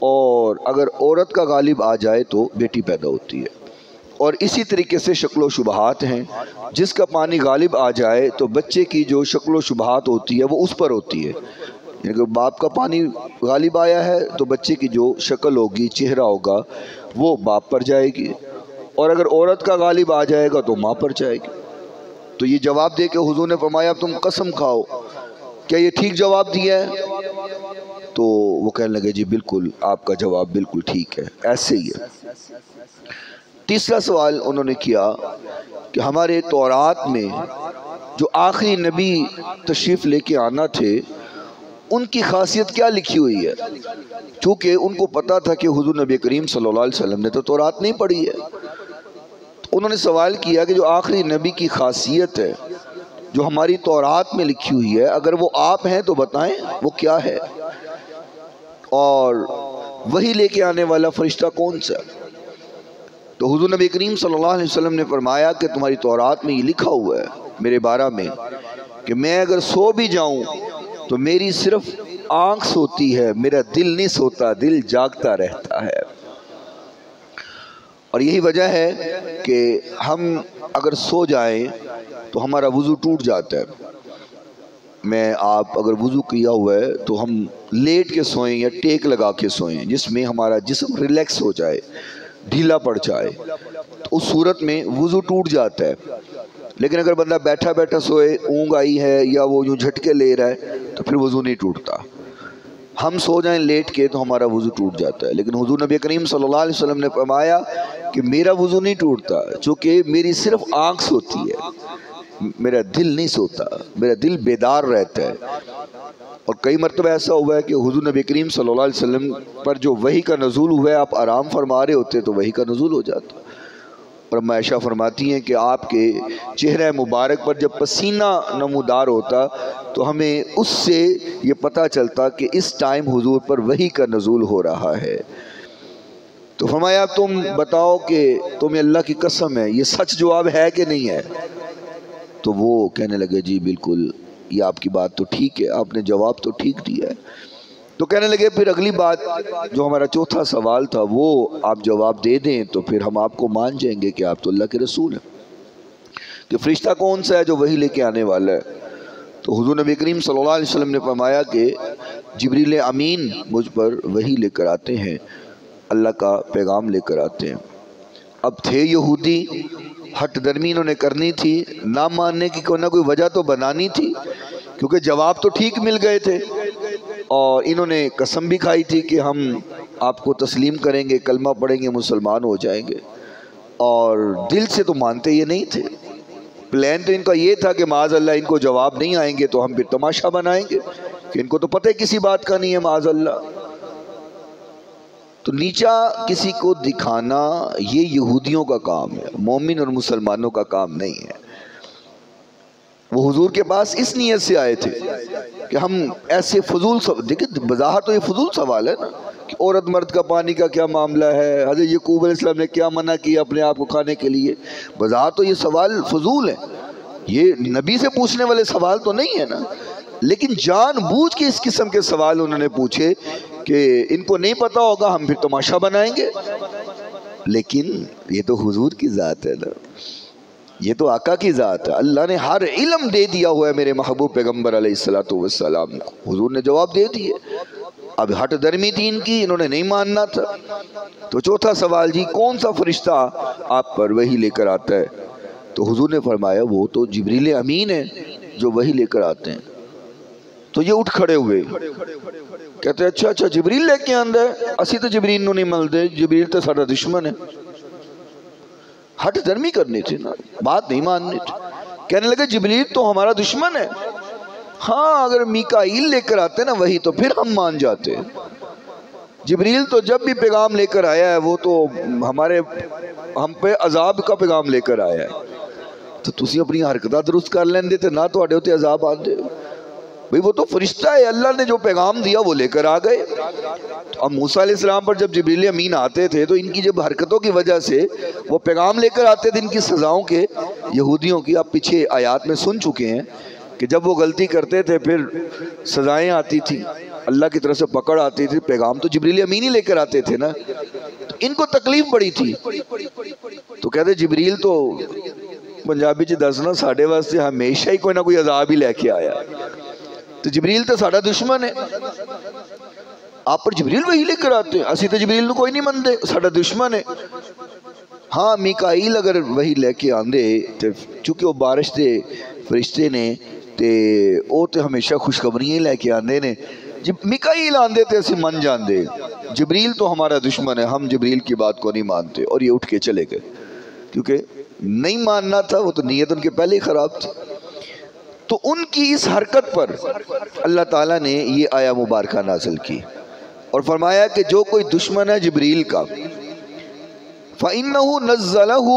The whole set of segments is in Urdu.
اور اگر عورت کا غالب آ جائے تو بیٹی پیدا ہوتی ہے۔ اور اسی طریقے سے شکل و شبہات ہیں، جس کا پانی غالب آ جائے تو بچے کی جو شکل و شبہات ہوتی ہے وہ اس پر ہوتی ہے، یعنی کہ باپ کا پانی غالب آیا ہے تو بچے کی جو شکل ہوگی، چہرہ ہوگا، وہ باپ پر جائے گی، اور اگر عورت کا غالب آ جائے گا تو ماں پر جائے گی۔ تو یہ جواب دے کے حضور نے فرمایا تم قسم کھاؤ، کیا یہ ٹھیک جواب دیا ہے؟ تو وہ کہنے لگے جی بالکل، آپ کا جواب بالکل ٹھیک ہے، ایسے ہی ہے۔ تیسرا سوال انہوں نے کیا کہ ہمارے تورات میں جو آخری نبی تشریف لے کے آنا تھے ان کی خاصیت کیا لکھی ہوئی ہے؟ چونکہ ان کو پتا تھا کہ حضور نبی کریم صلی اللہ علیہ وسلم نے تو تورات نہیں پڑھی ہے، تو انہوں نے سوال کیا کہ جو آخری نبی کی خاصیت ہے جو ہماری تورات میں لکھی ہوئی ہے، اگر وہ آپ ہیں تو بتائیں وہ کیا ہے، اور وہی لے کے آنے والا فرشتہ کون سا؟ تو حضور نبی کریم صلی اللہ علیہ وسلم نے فرمایا کہ تمہاری تورات میں یہ لکھا ہوا ہے میرے بارے میں کہ میں اگر سو بھی جاؤں تو میری صرف آنکھ سوتی ہے، میرا دل نہیں سوتا، دل جاگتا رہتا ہے۔ اور یہی وجہ ہے کہ ہم اگر سو جائیں تو ہمارا وضو ٹوٹ جاتا ہے۔ آپ اگر وضو کیا ہوا ہے تو ہم لیٹ کے سوئیں یا ٹیک لگا کے سوئیں، جس میں ہمارا جسم ریلیکس ہو جائے، ڈھیلا پڑ جائے، تو اس صورت میں وضو ٹوٹ جاتا ہے۔ لیکن اگر بندہ بیٹھا بیٹھا سوئے، اونگ آئی ہے یا وہ یوں جھٹکے لے رہا ہے تو پھر وضو نہیں ٹوٹتا۔ ہم سو جائیں لیٹ کے تو ہمارا وضو ٹوٹ جاتا ہے، لیکن حضور نبی کریم صلی اللہ علیہ وسلم نے فرمایا کہ میرا وضو نہیں ٹوٹتا، چونکہ میری صرف آنکھ سوتی ہے، میرا دل نہیں سوتا، میرا دل بیدار رہتا ہے۔ اور کئی مرتبہ ایسا ہوا ہے کہ حضور نبی کریم صلی اللہ علیہ وسلم پر جو وحی کا نزول ہوا ہے، آپ آرام فرما رہے ہوتے تو وحی کا نزول ہو جاتا۔ اور عائشہ فرماتی ہیں کہ آپ کے چہرہ مبارک پر جب پسینہ نمودار ہوتا تو ہمیں اس سے یہ پتہ چلتا کہ اس ٹائم حضور پر وحی کا نزول ہو رہا ہے۔ تو فرمایا تم بتاؤ کہ تمہیں اللہ کی قسم ہے یہ سچ جواب ہے کہ نہیں ہے؟ تو وہ کہنے لگے جی بالکل، یہ آپ کی بات تو ٹھیک ہے، آپ نے جواب تو ٹھیک دیا ہے۔ تو کہنے لگے پھر اگلی بات جو ہمارا چوتھا سوال تھا وہ آپ جواب دے دیں تو پھر ہم آپ کو مان جائیں گے کہ آپ تو اللہ کے رسول ہیں، کہ فرشتہ کون سا ہے جو وحی لے کے آنے والا ہے؟ تو حضور نبی کریم صلی اللہ علیہ وسلم نے فرمایا کہ جبریل امین مجھ پر وحی لے کر آتے ہیں، اللہ کا پیغام لے کر آتے ہیں۔ اب تھے یہودی، ہٹ درمی انہوں نے کرنی تھی، نہ ماننے کی کوئی نہ کوئی وجہ تو بنانی تھی، کیونکہ جواب تو ٹھیک مل گئے تھے، اور انہوں نے قسم بھی کھائی تھی کہ ہم آپ کو تسلیم کریں گے، کلمہ پڑھیں گے، مسلمان ہو جائیں گے، اور دل سے تو مانتے یہ نہیں تھے۔ پلان تو ان کا یہ تھا کہ معاذ اللہ ان کو جواب نہیں آئیں گے تو ہم پھر تماشا بنائیں گے کہ ان کو تو پتہ کسی بات کا نہیں ہے معاذ اللہ۔ تو نیچا کسی کو دکھانا یہ یہودیوں کا کام ہے، مومن اور مسلمانوں کا کام نہیں ہے۔ وہ حضور کے پاس اس نیت سے آئے تھے کہ ہم ایسے فضول دیکھیں بظاہر تو یہ فضول سوال ہے نا کہ عورت مرد کا پانی کا کیا معاملہ ہے، حضرت یعقوب علیہ السلام نے کیا منع کیا اپنے آپ کو کھانے کے لیے، بظاہر تو یہ سوال فضول ہے، یہ نبی سے پوچھنے والے سوال تو نہیں ہے نا، لیکن جان بوجھ کے اس قسم کے سوال انہوں نے پوچھے کہ ان کو نہیں پتا ہوگا ہم پھر تماشا بنائیں گے۔ لیکن یہ تو حضور کی ذات ہے نا، یہ تو آقا کی ذات ہے، اللہ نے ہر علم دے دیا ہوا ہے میرے محبوب پیغمبر علیہ السلام کو، حضور نے جواب دے دیے۔ اب ہٹ درمی تھی ان کی، انہوں نے نہیں ماننا تھا۔ تو چوتھا سوال جی کون سا فرشتہ آپ پر وحی لے کر آتا ہے؟ تو حضور نے فرمایا وہ تو جبریل امین ہے جو وحی لے کر آتے ہیں۔ تو یہ اٹھ کھڑے ہوئے، کہتے ہیں اچھا جبریل لے کے آندا ہے، اسی تو جبریل نو نہیں ملتے، جبریل تو سارا دشمن ہے۔ ہٹ درمی کرنی تھی نا، بات نہیں ماننی تھی۔ کہنے لگے جبریل تو ہمارا دشمن ہے، ہاں اگر میکائیل لے کر آتے نا وہی تو پھر ہم مان جاتے۔ جبریل تو جب بھی پیغام لے کر آیا ہے وہ تو ہم پہ عذاب کا پیغام لے کر آیا ہے، تو تسی اپنی حرکتہ درست کر لیندے تھے نہ تو ہوتے عذاب آتے۔ بھئی وہ تو فرشتہ ہے، اللہ نے جو پیغام دیا وہ لے کر آ گئے۔ اب موسیٰ علیہ السلام پر جب جبریل امین آتے تھے تو ان کی جب حرکتوں کی وجہ سے وہ پیغام لے کر آتے تھے ان کی سزاؤں کے، یہودیوں کی، آپ پیچھے آیات میں سن چکے ہیں کہ جب وہ غلطی کرتے تھے پھر سزائیں آتی تھی۔ اللہ کی طرف سے پکڑ آتی تھی، پیغام تو جبریل امین ہی لے کر آتے تھے نا، تو ان کو تکلیف بڑی تھی، تو کہتے جبریل تو پنجابی چ دسنا ساڈے واسطے ہمیشہ ہی کوئی نہ کوئی عذاب ہی لے کے آیا، تو جبریل تو ساڈا دشمن ہے، آپ پر جبریل وہی لے کر آتے ہیں، اسی تو جبریل نو کوئی نہیں منتے، ساڈا دشمن ہے۔ ہاں میکائیل اگر وہی لے کے آندے تے چونکہ وہ بارش دے فرشتے نے تے او تے ہمیشہ خوشخبریاں لے کے آندے نے، جب میکائیل آندے تے اسی من جاندے، جبریل تو ہمارا دشمن ہے، ہم جبریل کی بات کو نہیں مانتے، اور یہ اٹھ کے چلے گئے، کیونکہ نہیں ماننا تھا، وہ تو نیت ان کے پہلے ہی خراب تھی۔ تو ان کی اس حرکت پر اللہ تعالیٰ نے یہ آیہ مبارکہ نازل کی اور فرمایا کہ جو کوئی دشمن ہے جبریل کا، فَإِنَّهُ نَزَّلَهُ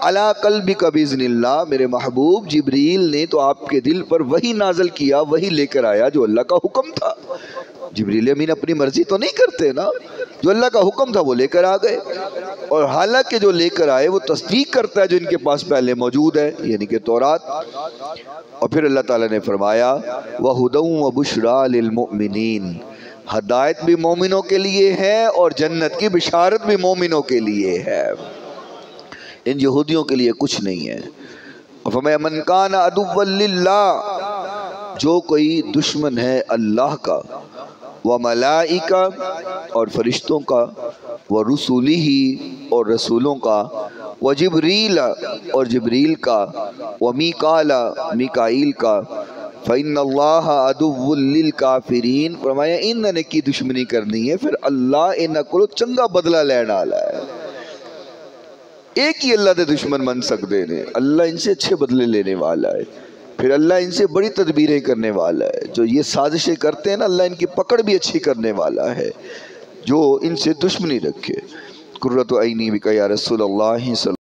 عَلَىٰ قَلْبِكَ بِإِذْنِ اللَّهِ، میرے محبوب جبریل نے تو آپ کے دل پر وہی نازل کیا، وہی لے کر آیا جو اللہ کا حکم تھا۔ جبریل امین اپنی مرضی تو نہیں کرتے نا، جو اللہ کا حکم تھا وہ لے کر آ گئے، اور حالانکہ جو لے کر آئے وہ تصدیق کرتا ہے جو ان کے پاس پہلے موجود ہے، یعنی کہ تورات۔ اور پھر اللہ تعالیٰ نے فرمایا وَهُدًى وَبُشْرَىٰ لِلْمُؤْمِنِينَ، ہدایت بھی مومنوں کے لیے ہے اور جنت کی بشارت بھی مومنوں کے لیے ہے، ان یہودیوں کے لیے کچھ نہیں ہے۔ فَمَن كَانَ عَدُوًّا لِلَّهِ، جو کوئی دشمن ہے اللہ کا، وَمَلَائِكَةٍ اور فرشتوں کا، وَرُسُلِهِ اور رسولوں کا، وَجِبْرِيلَ اور جبریل کا، وَمِيكَالَ میکائیل کا، فَإِنَّ اللَّهَ عَدُوٌّ لِلْكَافِرِينَ، فرمایا انہوں نے کی دشمنی کرنی ہے، پھر اللہ انہوں کو چنگا بدلہ لینا آلا ہے۔ ایک ہی اللہ دے دشمن من سکتے ہیں، اللہ ان سے اچھے بدلے لینے والا ہے، پھر اللہ ان سے بڑی تدبیریں کرنے والا ہے، جو یہ سازشیں کرتے ہیں نا اللہ ان کی پکڑ بھی اچھی کرنے والا ہے، جو ان سے دشمنی رکھے۔ قرۃ عینی بک یا رسول اللہ صلی